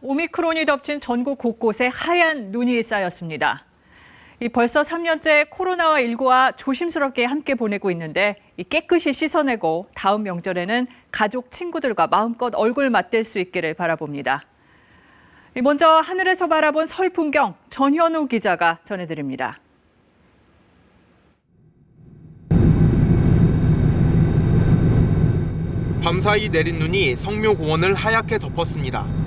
오미크론이 덮친 전국 곳곳에 하얀 눈이 쌓였습니다. 벌써 3년째 코로나19와 조심스럽게 함께 보내고 있는데 깨끗이 씻어내고 다음 명절에는 가족, 친구들과 마음껏 얼굴 맞댈 수 있기를 바라봅니다. 먼저 하늘에서 바라본 설 풍경 전현우 기자가 전해드립니다. 밤사이 내린 눈이 성묘공원을 하얗게 덮었습니다.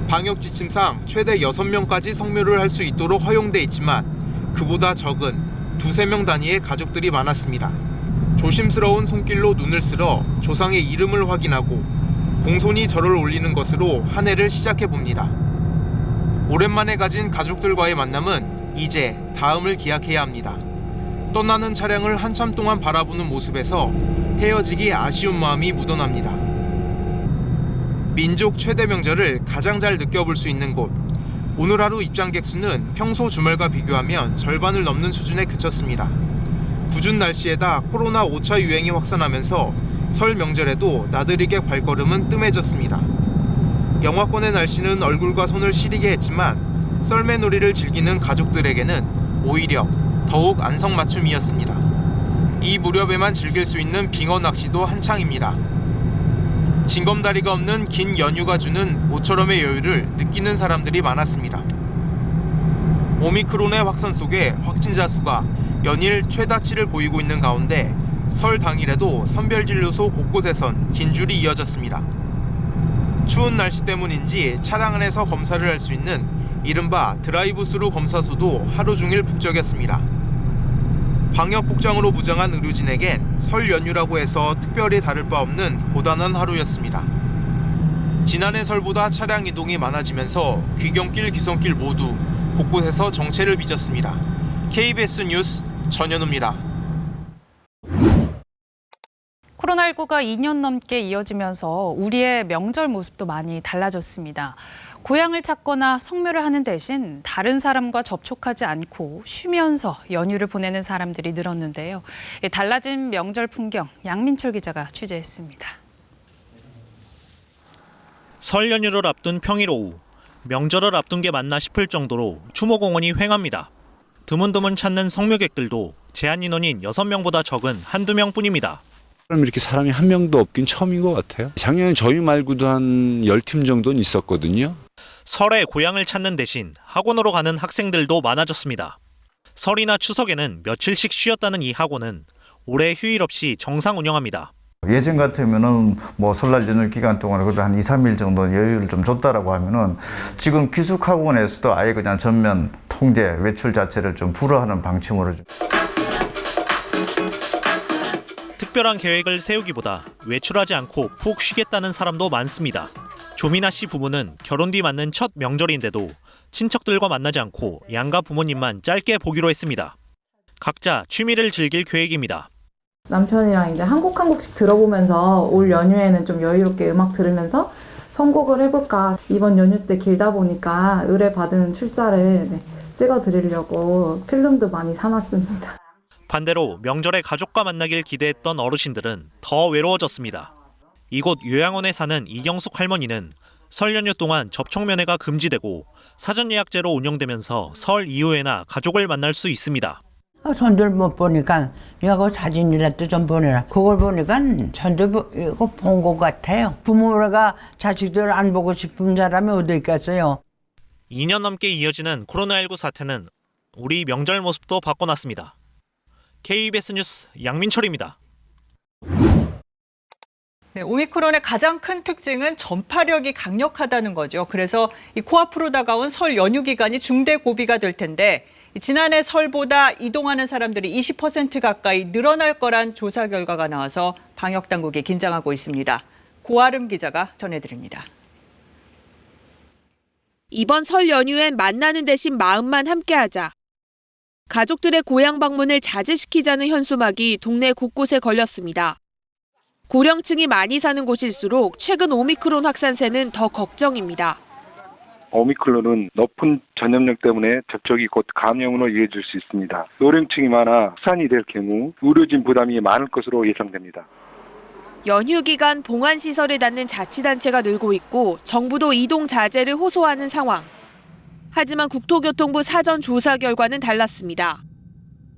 방역 지침상 최대 6명까지 성묘를 할 수 있도록 허용돼 있지만 그보다 적은 2~3명 단위의 가족들이 많았습니다. 조심스러운 손길로 눈을 쓸어 조상의 이름을 확인하고 공손히 절을 올리는 것으로 한 해를 시작해봅니다. 오랜만에 가진 가족들과의 만남은 이제 다음을 기약해야 합니다. 떠나는 차량을 한참 동안 바라보는 모습에서 헤어지기 아쉬운 마음이 묻어납니다. 민족 최대 명절을 가장 잘 느껴볼 수 있는 곳. 오늘 하루 입장객 수는 평소 주말과 비교하면 절반을 넘는 수준에 그쳤습니다. 궂은 날씨에다 코로나 5차 유행이 확산하면서 설 명절에도 나들이객 발걸음은 뜸해졌습니다. 영하권의 날씨는 얼굴과 손을 시리게 했지만 썰매놀이를 즐기는 가족들에게는 오히려 더욱 안성맞춤이었습니다. 이 무렵에만 즐길 수 있는 빙어 낚시도 한창입니다. 징검다리가 없는 긴 연휴가 주는 모처럼의 여유를 느끼는 사람들이 많았습니다. 오미크론의 확산 속에 확진자 수가 연일 최다치를 보이고 있는 가운데 설 당일에도 선별진료소 곳곳에선 긴 줄이 이어졌습니다. 추운 날씨 때문인지 차량 안에서 검사를 할 수 있는 이른바 드라이브스루 검사소도 하루 종일 북적였습니다. 방역 복장으로 무장한 의료진에겐 설 연휴라고 해서 특별히 다를 바 없는 고단한 하루였습니다. 지난해 설보다 차량 이동이 많아지면서 귀경길, 귀성길 모두 곳곳에서 정체를 빚었습니다. KBS 뉴스 전현우입니다. 코로나19가 2년 넘게 이어지면서 우리의 명절 모습도 많이 달라졌습니다. 고향을 찾거나 성묘를 하는 대신 다른 사람과 접촉하지 않고 쉬면서 연휴를 보내는 사람들이 늘었는데요. 달라진 명절 풍경 양민철 기자가 취재했습니다. 설 연휴를 앞둔 평일 오후, 명절을 앞둔 게 맞나 싶을 정도로 추모공원이 횡합니다. 드문드문 찾는 성묘객들도 제한 인원인 6명보다 적은 한두 명뿐입니다. 이렇게 사람이 한 명도 없긴 처음인 것 같아요. 작년에 저희 말고도 한 10팀 정도는 있었거든요. 설에 고향을 찾는 대신 학원으로 가는 학생들도 많아졌습니다. 설이나 추석에는 며칠씩 쉬었다는 이 학원은 올해 휴일 없이 정상 운영합니다. 예전 같으면은 설날 연휴 기간 동안에 그래도 한 2~3일 정도 여유를 좀 줬다라고 하면은 지금 기숙학원에서도 아예 그냥 전면 통제, 외출 자체를 좀 불허하는 방침으로 특별한 계획을 세우기보다 외출하지 않고 푹 쉬겠다는 사람도 많습니다. 조민아 씨 부부는 결혼 뒤 맞는 첫 명절인데도 친척들과 만나지 않고 양가 부모님만 짧게 보기로 했습니다. 각자 취미를 즐길 계획입니다. 남편이랑 이제 한 곡씩 들어보면서 올 연휴에는 좀 여유롭게 음악 들으면서 선곡을 해볼까. 이번 연휴 때 길다 보니까 의뢰받은 출사를 찍어드리려고 필름도 많이 사놨습니다. 반대로 명절에 가족과 만나길 기대했던 어르신들은 더 외로워졌습니다. 이곳 요양원에 사는 이경숙 할머니는 설 연휴 동안 접촉 면회가 금지되고 사전 예약제로 운영되면서 설 이후에나 가족을 만날 수 있습니다. 손들 못 보니까 이거 사진이라도 좀 보내라. 그걸 보니까 전도 이거 본 것 같아요. 부모가 자식들 안 보고 싶은 사람이 어디 있겠어요. 2년 넘게 이어지는 코로나19 사태는 우리 명절 모습도 바꿔놨습니다. KBS 뉴스 양민철입니다. 오미크론의 가장 큰 특징은 전파력이 강력하다는 거죠. 그래서 이 코앞으로 다가온 설 연휴 기간이 중대 고비가 될 텐데 지난해 설보다 이동하는 사람들이 20% 가까이 늘어날 거란 조사 결과가 나와서 방역 당국이 긴장하고 있습니다. 고아름 기자가 전해드립니다. 이번 설 연휴엔 만나는 대신 마음만 함께하자. 가족들의 고향 방문을 자제시키자는 현수막이 동네 곳곳에 걸렸습니다. 고령층이 많이 사는 곳일수록 최근 오미크론 확산세는 더 걱정입니다. 오미크론은 높은 전염력 때문에 접촉이 곧 감염으로 이어질 수 있습니다. 노령층이 많아 확산이 될 경우 의료진 부담이 많을 것으로 예상됩니다. 연휴 기간 봉안 시설을 닫는 자치단체가 늘고 있고 정부도 이동 자제를 호소하는 상황. 하지만 국토교통부 사전 조사 결과는 달랐습니다.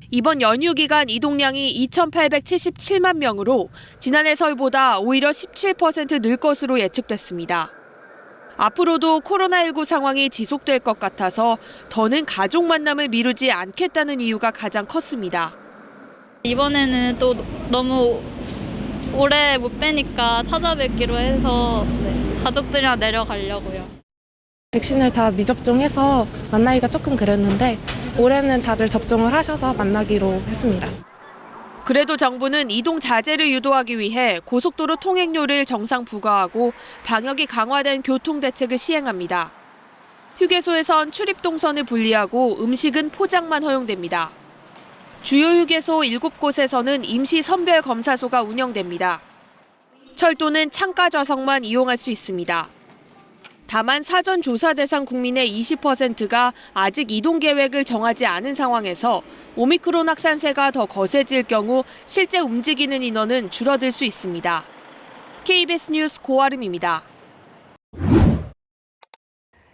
이번 연휴 기간 이동량이 2,877만 명으로 지난해 설보다 오히려 17% 늘 것으로 예측됐습니다. 앞으로도 코로나19 상황이 지속될 것 같아서 더는 가족 만남을 미루지 않겠다는 이유가 가장 컸습니다. 이번에는 또 너무 오래 못 뵈니까 찾아뵙기로 해서 가족들이랑 내려가려고요. 백신을 다 미접종해서 만나기가 조금 그랬는데 올해는 다들 접종을 하셔서 만나기로 했습니다. 그래도 정부는 이동 자제를 유도하기 위해 고속도로 통행료를 정상 부과하고 방역이 강화된 교통 대책을 시행합니다. 휴게소에선 출입 동선을 분리하고 음식은 포장만 허용됩니다. 주요 휴게소 7곳에서는 임시 선별 검사소가 운영됩니다. 철도는 창가 좌석만 이용할 수 있습니다. 다만 사전 조사 대상 국민의 20%가 아직 이동 계획을 정하지 않은 상황에서 오미크론 확산세가 더 거세질 경우 실제 움직이는 인원은 줄어들 수 있습니다. KBS 뉴스 고아름입니다.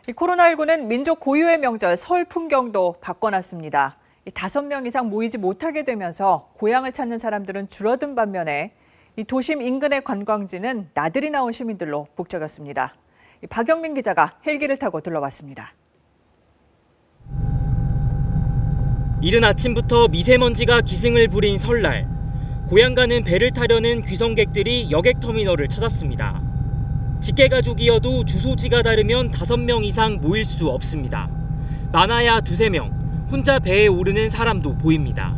코로나19는 민족 고유의 명절 설 풍경도 바꿔놨습니다. 5명 이상 모이지 못하게 되면서 고향을 찾는 사람들은 줄어든 반면에 이 도심 인근의 관광지는 나들이 나온 시민들로 북적였습니다. 박영민 기자가 헬기를 타고 둘러봤습니다. 이른 아침부터 미세먼지가 기승을 부린 설날. 고향 가는 배를 타려는 귀성객들이 여객터미널을 찾았습니다. 직계가족이어도 주소지가 다르면 5명 이상 모일 수 없습니다. 많아야 2-3명. 혼자 배에 오르는 사람도 보입니다.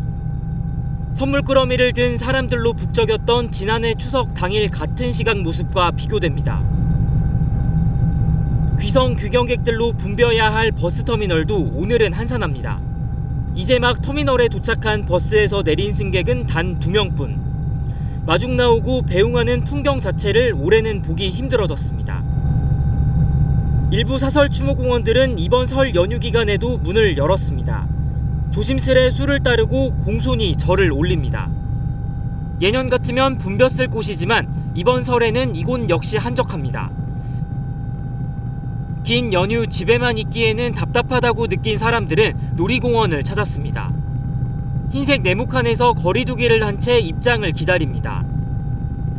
선물 꾸러미를 든 사람들로 북적였던 지난해 추석 당일 같은 시각 모습과 비교됩니다. 귀성 귀경객들로 붐벼야 할 버스터미널도 오늘은 한산합니다. 이제 막 터미널에 도착한 버스에서 내린 승객은 단 2명뿐. 마중 나오고 배웅하는 풍경 자체를 올해는 보기 힘들어졌습니다. 일부 사설 추모공원들은 이번 설 연휴 기간에도 문을 열었습니다. 조심스레 수를 따르고 공손히 절을 올립니다. 예년 같으면 붐볐을 곳이지만 이번 설에는 이곳 역시 한적합니다. 긴 연휴 집에만 있기에는 답답하다고 느낀 사람들은 놀이공원을 찾았습니다. 흰색 네모칸에서 거리두기를 한 채 입장을 기다립니다.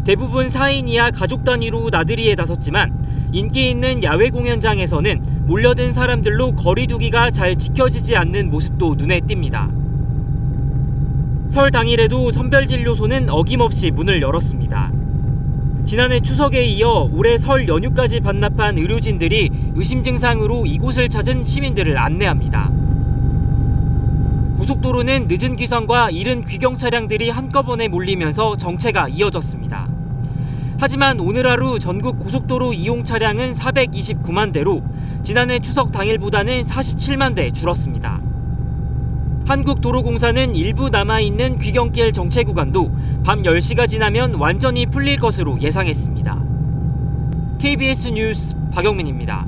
대부분 4인 이하 가족 단위로 나들이에 나섰지만 인기 있는 야외 공연장에서는 몰려든 사람들로 거리두기가 잘 지켜지지 않는 모습도 눈에 띕니다. 설 당일에도 선별진료소는 어김없이 문을 열었습니다. 지난해 추석에 이어 올해 설 연휴까지 반납한 의료진들이 의심 증상으로 이곳을 찾은 시민들을 안내합니다. 고속도로는 늦은 귀성과 이른 귀경 차량들이 한꺼번에 몰리면서 정체가 이어졌습니다. 하지만 오늘 하루 전국 고속도로 이용 차량은 429만 대로 지난해 추석 당일보다는 47만 대 줄었습니다. 한국도로공사는 일부 남아있는 귀경길 정체 구간도 밤 10시가 지나면 완전히 풀릴 것으로 예상했습니다. KBS 뉴스 박영민입니다.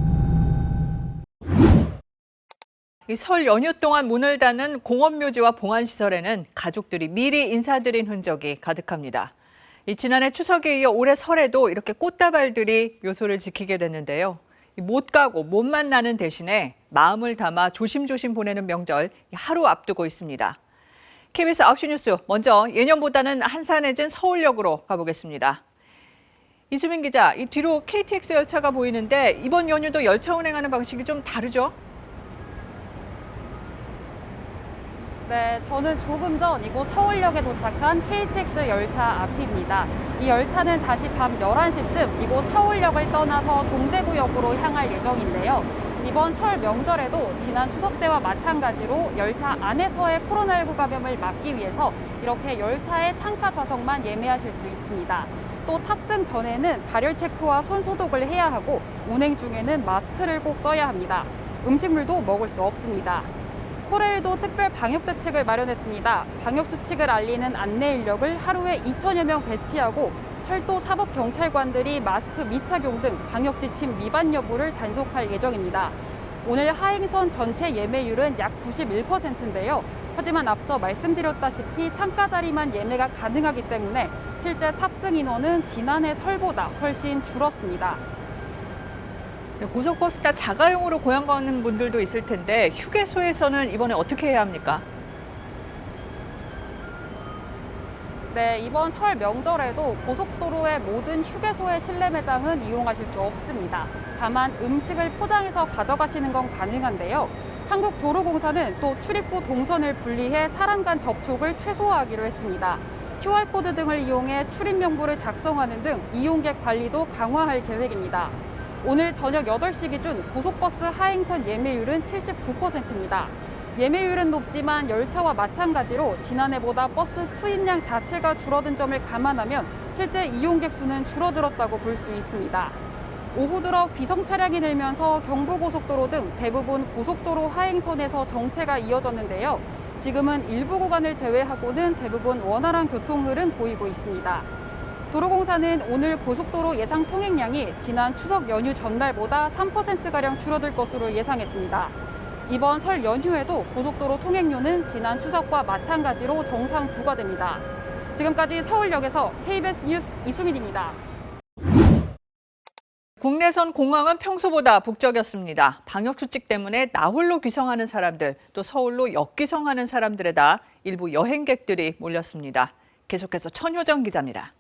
설 연휴 동안 문을 닫는 공원묘지와 봉안시설에는 가족들이 미리 인사드린 흔적이 가득합니다. 지난해 추석에 이어 올해 설에도 이렇게 꽃다발들이 묘소를 지키게 됐는데요. 못 가고 못 만나는 대신에 마음을 담아 조심조심 보내는 명절 하루 앞두고 있습니다. KBS 9시 뉴스 먼저 예년보다는 한산해진 서울역으로 가보겠습니다. 이수민 기자, 이 뒤로 KTX 열차가 보이는데 이번 연휴도 열차 운행하는 방식이 좀 다르죠? 네, 저는 조금 전 이곳 서울역에 도착한 KTX 열차 앞입니다. 이 열차는 다시 밤 11시쯤 이곳 서울역을 떠나서 동대구역으로 향할 예정인데요. 이번 설 명절에도 지난 추석 때와 마찬가지로 열차 안에서의 코로나19 감염을 막기 위해서 이렇게 열차의 창가 좌석만 예매하실 수 있습니다. 또 탑승 전에는 발열 체크와 손 소독을 해야 하고 운행 중에는 마스크를 꼭 써야 합니다. 음식물도 먹을 수 없습니다. 코레일도 특별 방역 대책을 마련했습니다. 방역 수칙을 알리는 안내 인력을 하루에 2,000여 명 배치하고 철도 사법경찰관들이 마스크 미착용 등 방역 지침 위반 여부를 단속할 예정입니다. 오늘 하행선 전체 예매율은 약 91%인데요. 하지만 앞서 말씀드렸다시피 창가 자리만 예매가 가능하기 때문에 실제 탑승 인원은 지난해 설보다 훨씬 줄었습니다. 고속버스나 자가용으로 고향 가는 분들도 있을 텐데 휴게소에서는 이번에 어떻게 해야 합니까? 네, 이번 설 명절에도 고속도로의 모든 휴게소의 실내 매장은 이용하실 수 없습니다. 다만 음식을 포장해서 가져가시는 건 가능한데요. 한국도로공사는 또 출입구 동선을 분리해 사람 간 접촉을 최소화하기로 했습니다. QR코드 등을 이용해 출입 명부를 작성하는 등 이용객 관리도 강화할 계획입니다. 오늘 저녁 8시 기준 고속버스 하행선 예매율은 79%입니다. 예매율은 높지만 열차와 마찬가지로 지난해보다 버스 투입량 자체가 줄어든 점을 감안하면 실제 이용객 수는 줄어들었다고 볼 수 있습니다. 오후 들어 귀성 차량이 늘면서 경부고속도로 등 대부분 고속도로 하행선에서 정체가 이어졌는데요. 지금은 일부 구간을 제외하고는 대부분 원활한 교통 흐름 보이고 있습니다. 도로공사는 오늘 고속도로 예상 통행량이 지난 추석 연휴 전날보다 3%가량 줄어들 것으로 예상했습니다. 이번 설 연휴에도 고속도로 통행료는 지난 추석과 마찬가지로 정상 부과됩니다. 지금까지 서울역에서 KBS 뉴스 이수민입니다. 국내선 공항은 평소보다 북적였습니다. 방역수칙 때문에 나홀로 귀성하는 사람들, 또 서울로 역귀성하는 사람들에다 일부 여행객들이 몰렸습니다. 계속해서 천효정 기자입니다.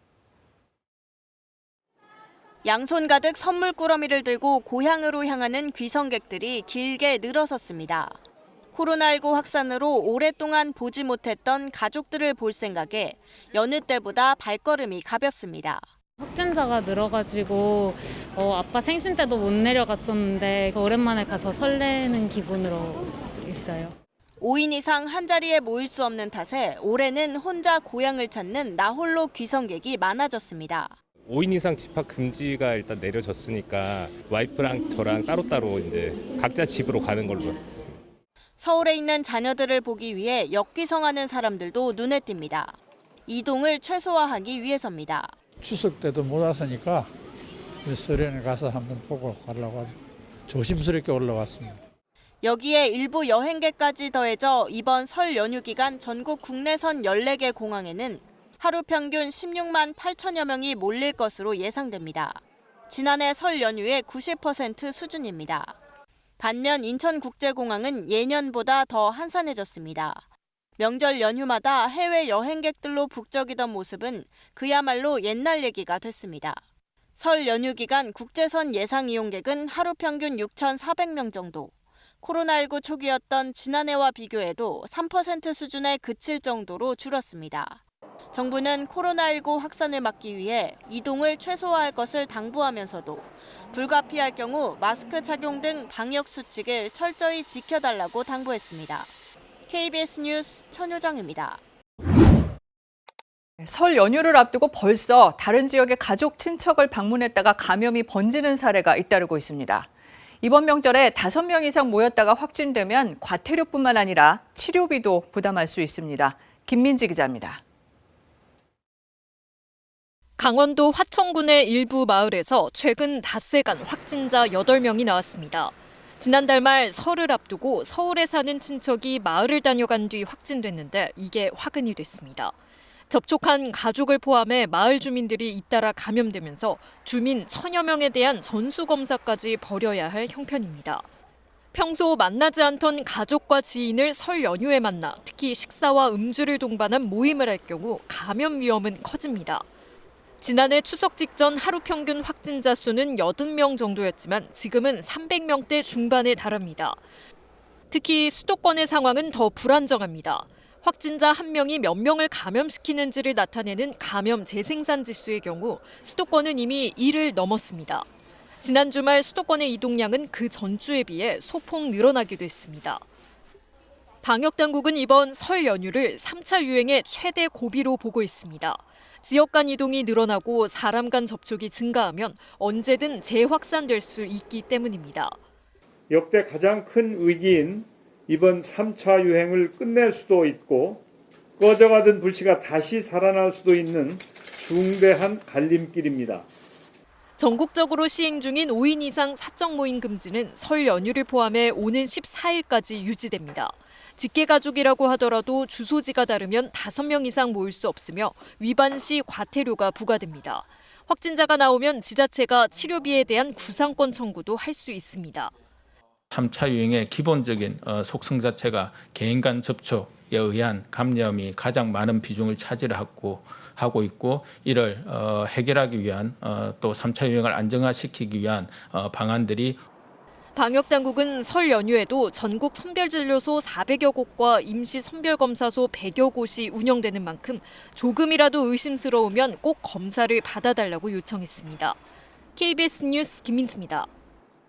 양손 가득 선물 꾸러미를 들고 고향으로 향하는 귀성객들이 길게 늘어섰습니다. 코로나19 확산으로 오랫동안 보지 못했던 가족들을 볼 생각에 여느 때보다 발걸음이 가볍습니다. 확진자가 늘어가지고 아빠 생신 때도 못 내려갔었는데 오랜만에 가서 설레는 기분으로 있어요. 5인 이상 한자리에 모일 수 없는 탓에 올해는 혼자 고향을 찾는 나홀로 귀성객이 많아졌습니다. 5인 이상 집합 금지가 일단 내려졌으니까 와이프랑 저랑 따로따로 이제 각자 집으로 가는 걸로 했습니다. 서울에 있는 자녀들을 보기 위해 역귀성하는 사람들도 눈에 띕니다. 이동을 최소화하기 위해서입니다. 추석 때도 못 왔으니까 설에는 가서 한번 보고 가려고 조심스럽게 올라왔습니다. 여기에 일부 여행객까지 더해져 이번 설 연휴 기간 전국 국내선 14개 공항에는 하루 평균 16만 8천여 명이 몰릴 것으로 예상됩니다. 지난해 설 연휴의 90% 수준입니다. 반면 인천국제공항은 예년보다 더 한산해졌습니다. 명절 연휴마다 해외 여행객들로 북적이던 모습은 그야말로 옛날 얘기가 됐습니다. 설 연휴 기간 국제선 예상 이용객은 하루 평균 6,400명 정도. 코로나19 초기였던 지난해와 비교해도 3% 수준에 그칠 정도로 줄었습니다. 정부는 코로나19 확산을 막기 위해 이동을 최소화할 것을 당부하면서도 불가피할 경우 마스크 착용 등 방역 수칙을 철저히 지켜달라고 당부했습니다. KBS 뉴스 천효정입니다. 설 연휴를 앞두고 벌써 다른 지역의 가족, 친척을 방문했다가 감염이 번지는 사례가 잇따르고 있습니다. 이번 명절에 5명 이상 모였다가 확진되면 과태료뿐만 아니라 치료비도 부담할 수 있습니다. 김민지 기자입니다. 강원도 화천군의 일부 마을에서 최근 닷새간 확진자 8명이 나왔습니다. 지난달 말 설을 앞두고 서울에 사는 친척이 마을을 다녀간 뒤 확진됐는데 이게 화근이 됐습니다. 접촉한 가족을 포함해 마을 주민들이 잇따라 감염되면서 주민 1000여 명에 대한 전수검사까지 벌여야 할 형편입니다. 평소 만나지 않던 가족과 지인을 설 연휴에 만나 특히 식사와 음주를 동반한 모임을 할 경우 감염 위험은 커집니다. 지난해 추석 직전 하루 평균 확진자 수는 80명 정도였지만 지금은 300명대 중반에 달합니다. 특히 수도권의 상황은 더 불안정합니다. 확진자 1명이 몇 명을 감염시키는지를 나타내는 감염 재생산 지수의 경우 수도권은 이미 1을 넘었습니다. 지난 주말 수도권의 이동량은 그 전주에 비해 소폭 늘어나기도 했습니다. 방역당국은 이번 설 연휴를 3차 유행의 최대 고비로 보고 있습니다. 지역 간 이동이 늘어나고 사람 간 접촉이 증가하면 언제든 재확산될 수 있기 때문입니다. 역대 가장 큰 위기인 이번 3차 유행을 끝낼 수도 있고 꺼져가던 불씨가 다시 살아날 수도 있는 중대한 갈림길입니다. 전국적으로 시행 중인 5인 이상 사적 모임 금지는 설 연휴를 포함해 오는 14일까지 유지됩니다. 직계 가족이라고 하더라도 주소지가 다르면 5명 이상 모일 수 없으며 위반 시 과태료가 부과됩니다. 확진자가 나오면 지자체가 치료비에 대한 구상권 청구도 할 수 있습니다. 3차 유행의 기본적인 속성 자체가 개인 간 접촉에 의한 감염이 가장 많은 비중을 차지하고 있고 이를 해결하기 위한 또 3차 유행을 안정화시키기 위한 방안들이 방역당국은 설 연휴에도 전국 선별진료소 400여 곳과 임시 선별검사소 100여 곳이 운영되는 만큼 조금이라도 의심스러우면 꼭 검사를 받아달라고 요청했습니다. KBS 뉴스 김민지입니다.